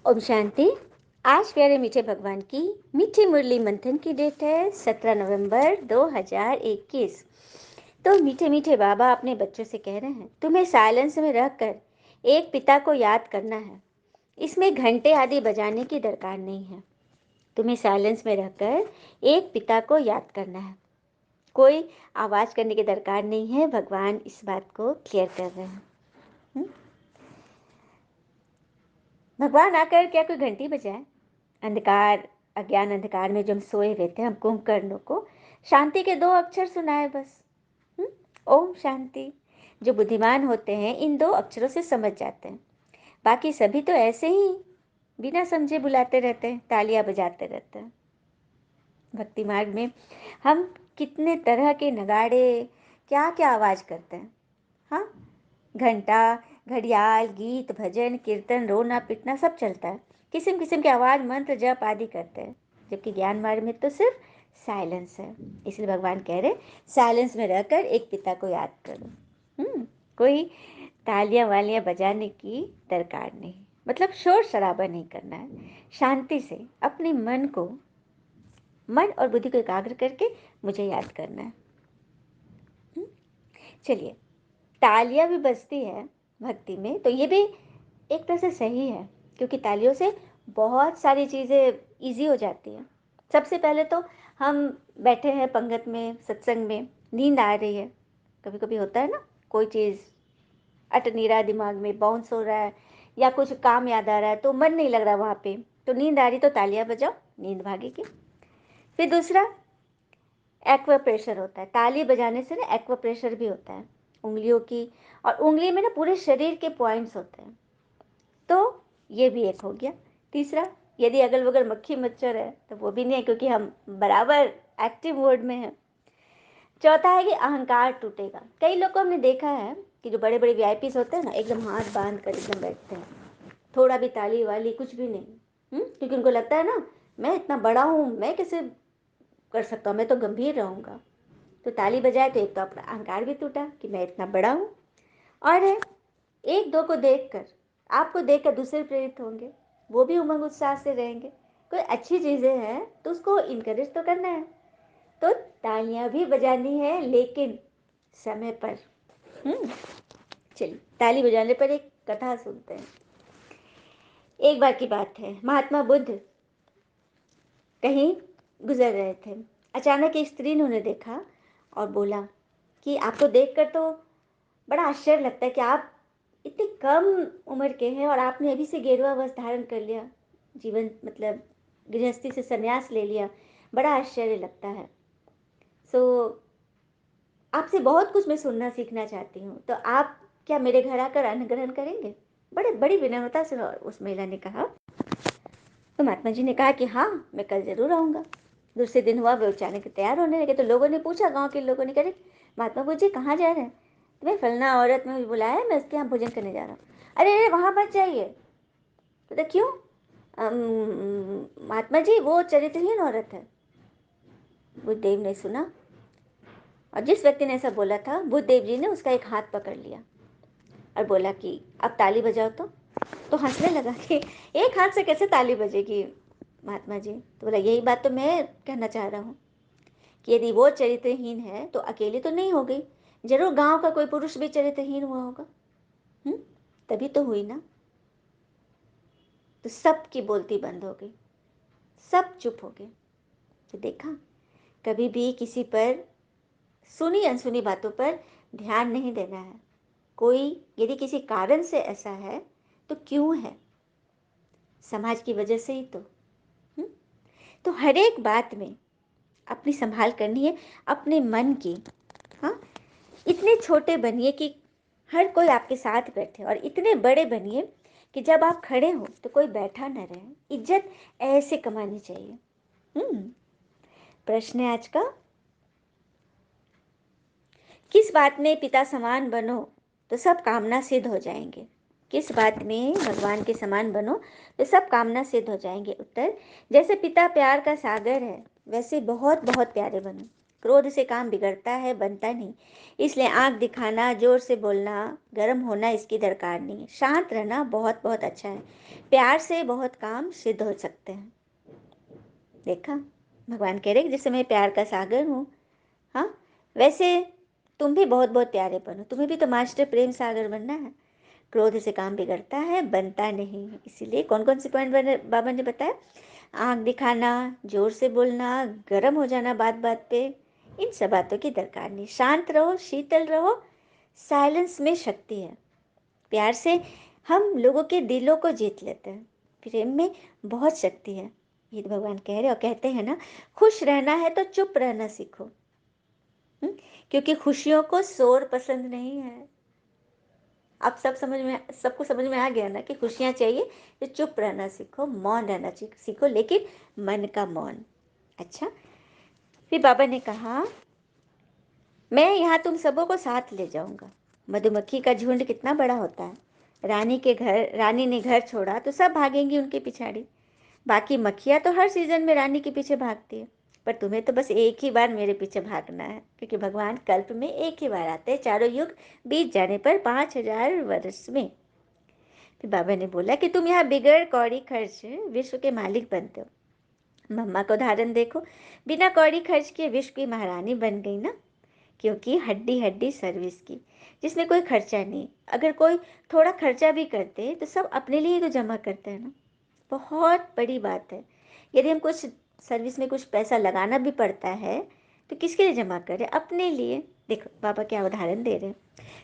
ओम शांति। आज प्यारे मीठे भगवान की मीठी मुरली मंथन की डेट है 17 नवंबर 2021। तो मीठे मीठे बाबा अपने बच्चों से कह रहे हैं, तुम्हें साइलेंस में रहकर एक पिता को याद करना है। इसमें घंटे आदि बजाने की दरकार नहीं है। तुम्हें साइलेंस में रहकर एक पिता को याद करना है, कोई आवाज करने की दरकार नहीं है। भगवान इस बात को क्लियर कर रहे हैं। भगवान आकर क्या कोई घंटी बजाए? अंधकार, अज्ञान अंधकार में जो हम सोए हुए थे, हम कुंभकर्णों को शांति के 2 अक्षर सुनाए बस। ओम शांति। जो बुद्धिमान होते हैं इन 2 अक्षरों से समझ जाते हैं। बाकी सभी तो ऐसे ही बिना समझे बुलाते रहते हैं, तालियां बजाते रहते हैं। भक्ति मार्ग में हम कितने तरह के नगाड़े, क्या क्या आवाज करते हैं। हाँ, घंटा, घड़ियाल, गीत, भजन, कीर्तन, रोना पीटना सब चलता है। किस्म किस्म के आवाज, मंत्र, जप आदि करते हैं। जबकि ज्ञान मार्ग में तो सिर्फ साइलेंस है। इसलिए भगवान कह रहे साइलेंस में रहकर एक पिता को याद करो। कोई तालियां वालियां बजाने की दरकार नहीं, मतलब शोर शराबा नहीं करना है। शांति से अपने मन और बुद्धि को एकाग्र करके मुझे याद करना है। चलिए, तालियां भी बजती है भक्ति में, तो ये भी एक तरह से सही है, क्योंकि तालियों से बहुत सारी चीज़ें इजी हो जाती हैं। सबसे पहले तो हम बैठे हैं पंगत में, सत्संग में, नींद आ रही है। कभी कभी होता है ना, कोई चीज़ अट नहीं रहा, दिमाग में बाउंस हो रहा है, या कुछ काम याद आ रहा है तो मन नहीं लग रहा वहाँ पे, तो नींद आ रही तो तालियां बजाओ, नींद भागेगी। फिर दूसरा, एक्वा प्रेशर होता है। ताली बजाने से ना एक्वा प्रेशर भी होता है उंगलियों की, और उंगली में ना पूरे शरीर के पॉइंट्स होते हैं, तो ये भी एक हो गया। तीसरा, यदि अगल बगल मक्खी मच्छर है तो वो भी नहीं है, क्योंकि हम बराबर एक्टिव मोड में हैं। चौथा है कि अहंकार टूटेगा। कई लोगों ने देखा है कि जो बड़े बड़े वीआईपीस होते हैं ना, एकदम हाथ बांध कर एकदम बैठते हैं, थोड़ा भी ताली वाली कुछ भी नहीं। क्योंकि उनको लगता है ना, मैं इतना बड़ा हूँ, मैं कैसे कर सकता हूँ, मैं तो गंभीर रहूँगा। तो ताली बजाए तो एक तो अपना अहंकार भी टूटा कि मैं इतना बड़ा हूँ, और एक दो को देखकर, आपको देखकर दूसरे प्रेरित होंगे, वो भी उमंग उत्साह से रहेंगे। कोई अच्छी चीज़ें हैं तो उसको इनकरेज तो करना है। तो तालियां भी बजानी है, लेकिन समय पर। चलिए, ताली बजाने पर एक कथा सुनते हैं। एक बार की बात है, महात्मा बुद्ध कहीं गुजर रहे थे। अचानक एक स्त्री ने उन्हें देखा और बोला कि आपको देखकर तो बड़ा आश्चर्य लगता है कि आप इतनी कम उम्र के हैं और आपने अभी से गेरुआ वस्त्र धारण कर लिया, जीवन मतलब गृहस्थी से संन्यास ले लिया, बड़ा आश्चर्य लगता है। सो आपसे बहुत कुछ मैं सुनना सीखना चाहती हूँ, तो आप क्या मेरे घर आकर अन्न ग्रहण करेंगे? बड़े बड़ी विनम्रता से उस महिला ने कहा। तो महात्मा जी ने कहा कि हाँ, मैं कल जरूर आऊँगा। दूसरे दिन हुआ, वे उचाने के तैयार होने लगे, तो लोगों ने पूछा, गांव के लोगों ने, कहा महात्मा बुद्ध जी कहाँ जा रहे हैं? तुम्हें फलना औरत में बुलाया है, मैं उसके यहाँ भोजन करने जा रहा हूँ। अरे अरे, वहाँ मत जाइए। तो क्यों? महात्मा जी, वो चरित्रहीन औरत है। बुद्धदेव ने सुना, और जिस व्यक्ति ने ऐसा बोला था, बुद्धदेव जी ने उसका एक हाथ पकड़ लिया और बोला कि अब ताली बजाओ। तो हंसने लगा कि एक हाथ से कैसे ताली बजेगी महात्मा जी? तो बोला, यही बात तो मैं कहना चाह रहा हूँ कि यदि वो चरित्रहीन है तो अकेली तो नहीं हो गई, जरूर गांव का कोई पुरुष भी चरित्रहीन हुआ होगा। तभी तो हुई ना। तो सबकी बोलती बंद हो गई, सब चुप हो गए। तो देखा, कभी भी किसी पर सुनी अनसुनी बातों पर ध्यान नहीं देना है। कोई यदि किसी कारण से ऐसा है तो क्यों है? समाज की वजह से ही तो। तो हर एक बात में अपनी संभाल करनी है, अपने मन की। हाँ, इतने छोटे बनिए कि हर कोई आपके साथ बैठे, और इतने बड़े बनिए कि जब आप खड़े हो तो कोई बैठा न रहे। इज्जत ऐसे कमानी चाहिए। प्रश्न है आज का, किस बात में पिता समान बनो तो सब कामना सिद्ध हो जाएंगे? किस बात में भगवान के समान बनो तो सब कामना सिद्ध हो जाएंगे? उत्तर, जैसे पिता प्यार का सागर है, वैसे बहुत बहुत प्यारे बनो। क्रोध से काम बिगड़ता है, बनता नहीं। इसलिए आँख दिखाना, ज़ोर से बोलना, गर्म होना इसकी दरकार नहीं है। शांत रहना बहुत बहुत अच्छा है। प्यार से बहुत काम सिद्ध हो सकते हैं। देखा? भगवान कह रहे कि जैसे मैं प्यार का सागर हूँ, हाँ? वैसे तुम भी बहुत-बहुत प्यारे बनो। तुम्हें भी तो मास्टर प्रेम सागर बनना है। क्रोध से काम बिगड़ता है, बनता नहीं। इसीलिए कौन-कौन से पॉइंट बाबा ने बताया? आँख दिखाना, ज़ोर से बोलना, गर्म हो जाना बात-बात पे, इन सब बातों की दरकार नहीं। शांत रहो, शीतल रहो, साइलेंस में शक्ति है। प्यार से हम लोगों के दिलों को जीत लेते हैं। प्रेम में बहुत शक्ति है। ये तो भगवान कह रहे और कहते हैं ना, खुश रहना है तो चुप रहना सीखो। क्योंकि खुशियों को शोर पसंद नहीं है। अब सबको समझ में आ गया ना कि खुशियाँ चाहिए तो चुप रहना सीखो, मौन रहना सीखो, लेकिन मन का मौन। अच्छा, फिर बाबा ने कहा, मैं यहाँ तुम सबों को साथ ले जाऊंगा। मधुमक्खी का झुंड कितना बड़ा होता है। रानी ने घर छोड़ा तो सब भागेंगी उनके पिछाड़ी। बाकी मक्खियाँ तो हर सीजन में रानी के पीछे भागती है, पर तुम्हें तो बस एक ही बार मेरे पीछे भागना है, क्योंकि भगवान कल्प में एक ही बार आते हैं, चारों युग बीत जाने पर 5,000 वर्ष में। फिर बाबा ने बोला कि तुम यहाँ बिगड़ कौड़ी खर्च विश्व के मालिक बनते हो। मम्मा को उदाहरण देखो, बिना कौड़ी खर्च किए विश्व की महारानी बन गई ना, क्योंकि हड्डी हड्डी सर्विस की, जिसमें कोई खर्चा नहीं। अगर कोई थोड़ा खर्चा भी करते तो सब अपने लिए तो जमा करते हैं ना। बहुत बड़ी बात है। यदि हम कुछ सर्विस में कुछ पैसा लगाना भी पड़ता है तो किसके लिए जमा करें? अपने लिए। देखो बाबा क्या उदाहरण दे रहे हैं।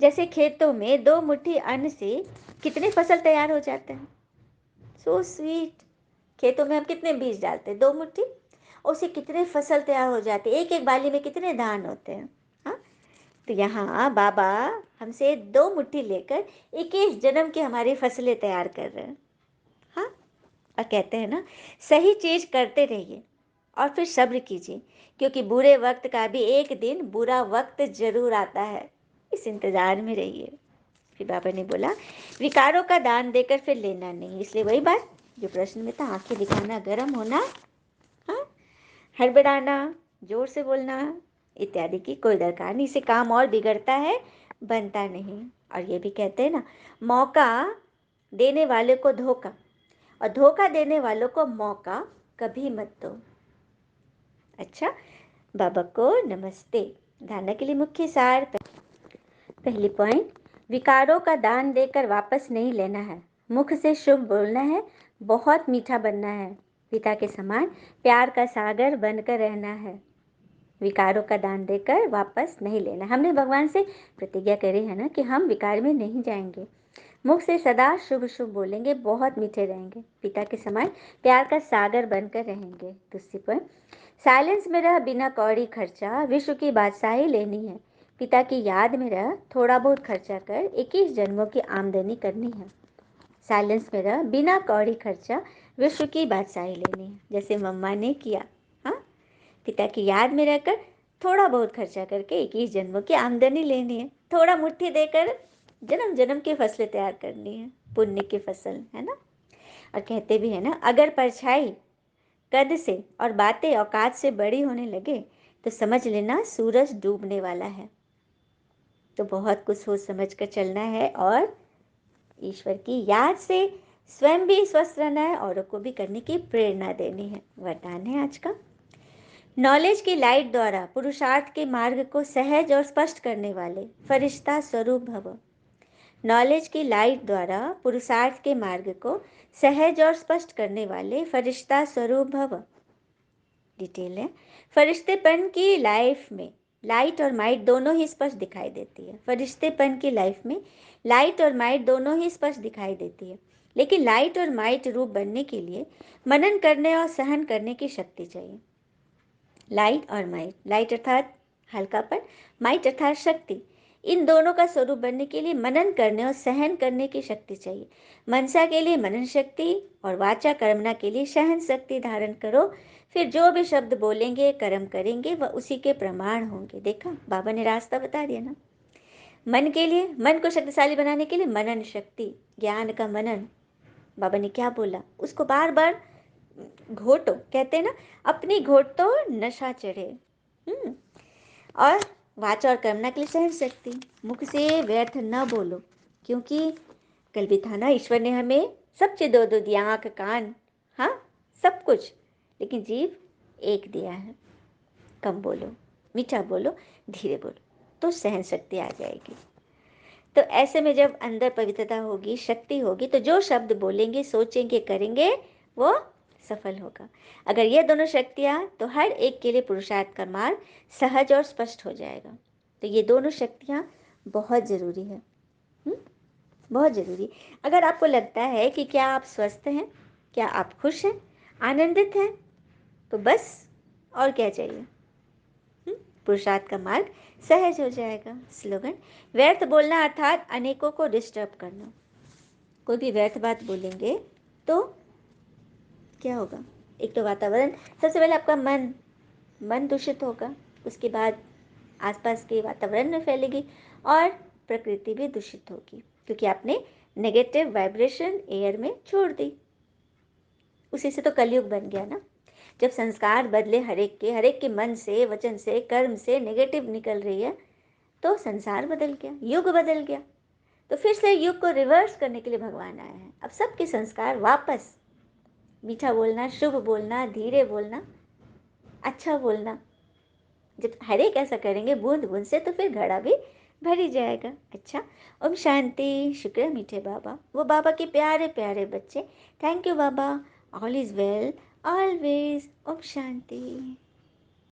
जैसे खेतों में 2 मुट्ठी अन्न से कितने फसल तैयार हो जाते हैं। So sweet. खेतों में हम कितने बीज डालते हैं? 2 मुट्ठी। उससे कितने फसल तैयार हो जाते हैं। एक एक बाली में कितने धान होते हैं। हाँ, तो यहाँ बाबा हमसे 2 मुट्ठी लेकर 21 जन्म की हमारी फसलें तैयार कर रहे हैं। हाँ, और कहते हैं ना, सही चीज करते रहिए और फिर सब्र कीजिए, क्योंकि बुरे वक्त का भी एक दिन बुरा वक्त जरूर आता है। इस इंतजार में रहिए। फिर बाबा ने बोला, विकारों का दान देकर फिर लेना नहीं। इसलिए वही बात जो प्रश्न में था, आंखें दिखाना, गर्म होना, हाँ, हड़बड़ाना, जोर से बोलना इत्यादि की कोई दरकार नहीं। इसे काम और बिगड़ता है, बनता नहीं। और ये भी कहते हैं ना, मौका देने वाले को धोखा और धोखा देने वालों को मौका कभी मत दो। अच्छा, बाबा को नमस्ते। धारणा के लिए मुख्य सार। पहली पॉइंट, विकारों का दान देकर वापस नहीं लेना है। मुख से शुभ बोलना है, बहुत मीठा बनना है, पिता के समान प्यार का सागर बनकर रहना है। विकारों का दान देकर वापस नहीं लेना। हमने भगवान से प्रतिज्ञा करी है ना कि हम विकार में नहीं जाएंगे। मुख से सदा शुभ शुभ बोलेंगे, बहुत मीठे रहेंगे, पिता के समान प्यार का सागर बनकर रहेंगे। दूसरी पॉइंट, साइलेंस में रह, बिना कौड़ी खर्चा विश्व की बादशाही लेनी है। पिता की याद में रह, थोड़ा बहुत खर्चा कर 21 जन्मों की आमदनी करनी है। साइलेंस में रह, बिना कौड़ी खर्चा विश्व की बादशाही लेनी है, जैसे मम्मा ने किया। हाँ, पिता की याद में रहकर थोड़ा बहुत खर्चा करके 21 जन्मों की आमदनी लेनी है। थोड़ा मुट्ठी देकर जन्म जन्म की फसलें तैयार करनी है, पुण्य की फसल, है ना। और कहते भी है ना, अगर परछाई कद से और बातें औकात से बड़ी होने लगे तो समझ लेना सूरज डूबने वाला है। तो बहुत कुछ सोच समझ कर चलना है और ईश्वर की याद से स्वयं भी स्वस्थ रहना है, औरों को भी करने की प्रेरणा देनी है। वरदान है आज का, नॉलेज की लाइट द्वारा पुरुषार्थ के मार्ग को सहज और स्पष्ट करने वाले फरिश्ता स्वरूप भव। नॉलेज की लाइट द्वारा पुरुषार्थ के मार्ग को सहज और स्पष्ट करने वाले फरिश्ता स्वरूप भव। डिटेल है, फरिश्तेपन की लाइफ में लाइट और माइट दोनों ही स्पष्ट दिखाई देती है। फरिश्तेपन की लाइफ में लाइट और माइट दोनों ही स्पष्ट दिखाई देती है, लेकिन लाइट और माइट रूप बनने के लिए मनन करने और सहन करने की शक्ति चाहिए। लाइट और माइट, लाइट अर्थात हल्कापन, माइट अर्थात शक्ति, इन दोनों का स्वरूप बनने के लिए मनन करने और सहन करने की शक्ति चाहिए। मनसा के लिए मनन शक्ति और वाचा कर्मणा के लिए सहन शक्ति धारण करो, फिर जो भी शब्द बोलेंगे कर्म करेंगे वह उसी के प्रमाण होंगे। देखा, बाबा ने रास्ता बता दिया ना। मन के लिए, मन को शक्तिशाली बनाने के लिए मनन शक्ति, ज्ञान का मनन। बाबा ने क्या बोला, उसको बार बार घोटो। कहते हैं ना, अपनी घोट तो नशा चढ़े। और वाचा और कर्मणा के लिए सहन शक्ति। मुख से व्यर्थ न बोलो, क्योंकि कल भी था ना, ईश्वर ने हमें सब चीज़ दो दिया, आँख कान, हाँ सब कुछ, लेकिन जीव एक दिया है। कम बोलो, मीठा बोलो, धीरे बोलो, तो सहन शक्ति आ जाएगी। तो ऐसे में जब अंदर पवित्रता होगी, शक्ति होगी, तो जो शब्द बोलेंगे, सोचेंगे, करेंगे, वो सफल होगा। अगर ये दोनों शक्तियाँ, तो हर एक के लिए पुरुषार्थ का मार्ग सहज और स्पष्ट हो जाएगा। तो ये दोनों शक्तियाँ बहुत ज़रूरी है, बहुत ज़रूरी। अगर आपको लगता है कि क्या आप स्वस्थ हैं, क्या आप खुश हैं, आनंदित हैं, तो बस और क्या चाहिए। पुरुषार्थ का मार्ग सहज हो जाएगा। स्लोगन, व्यर्थ बोलना अर्थात अनेकों को डिस्टर्ब करना। कोई भी व्यर्थ बात बोलेंगे तो क्या होगा, एक तो वातावरण, सबसे पहले आपका मन दूषित होगा, उसके बाद आसपास के वातावरण में फैलेगी और प्रकृति भी दूषित होगी, क्योंकि आपने नेगेटिव वाइब्रेशन एयर में छोड़ दी। उसी से तो कलयुग बन गया ना। जब संस्कार बदले हर एक के मन से, वचन से, कर्म से नेगेटिव निकल रही है, तो संसार बदल गया, युग बदल गया। तो फिर से युग को रिवर्स करने के लिए भगवान आए हैं। अब सबके संस्कार वापस, मीठा बोलना, शुभ बोलना, धीरे बोलना, अच्छा बोलना, जब हर एक ऐसा करेंगे बूंद बूंद से, तो फिर घड़ा भी भर ही जाएगा। अच्छा, ओम शांति। शुक्र है मीठे बाबा, वो बाबा के प्यारे प्यारे बच्चे। Thank you Baba, all is well always. ओम शांति।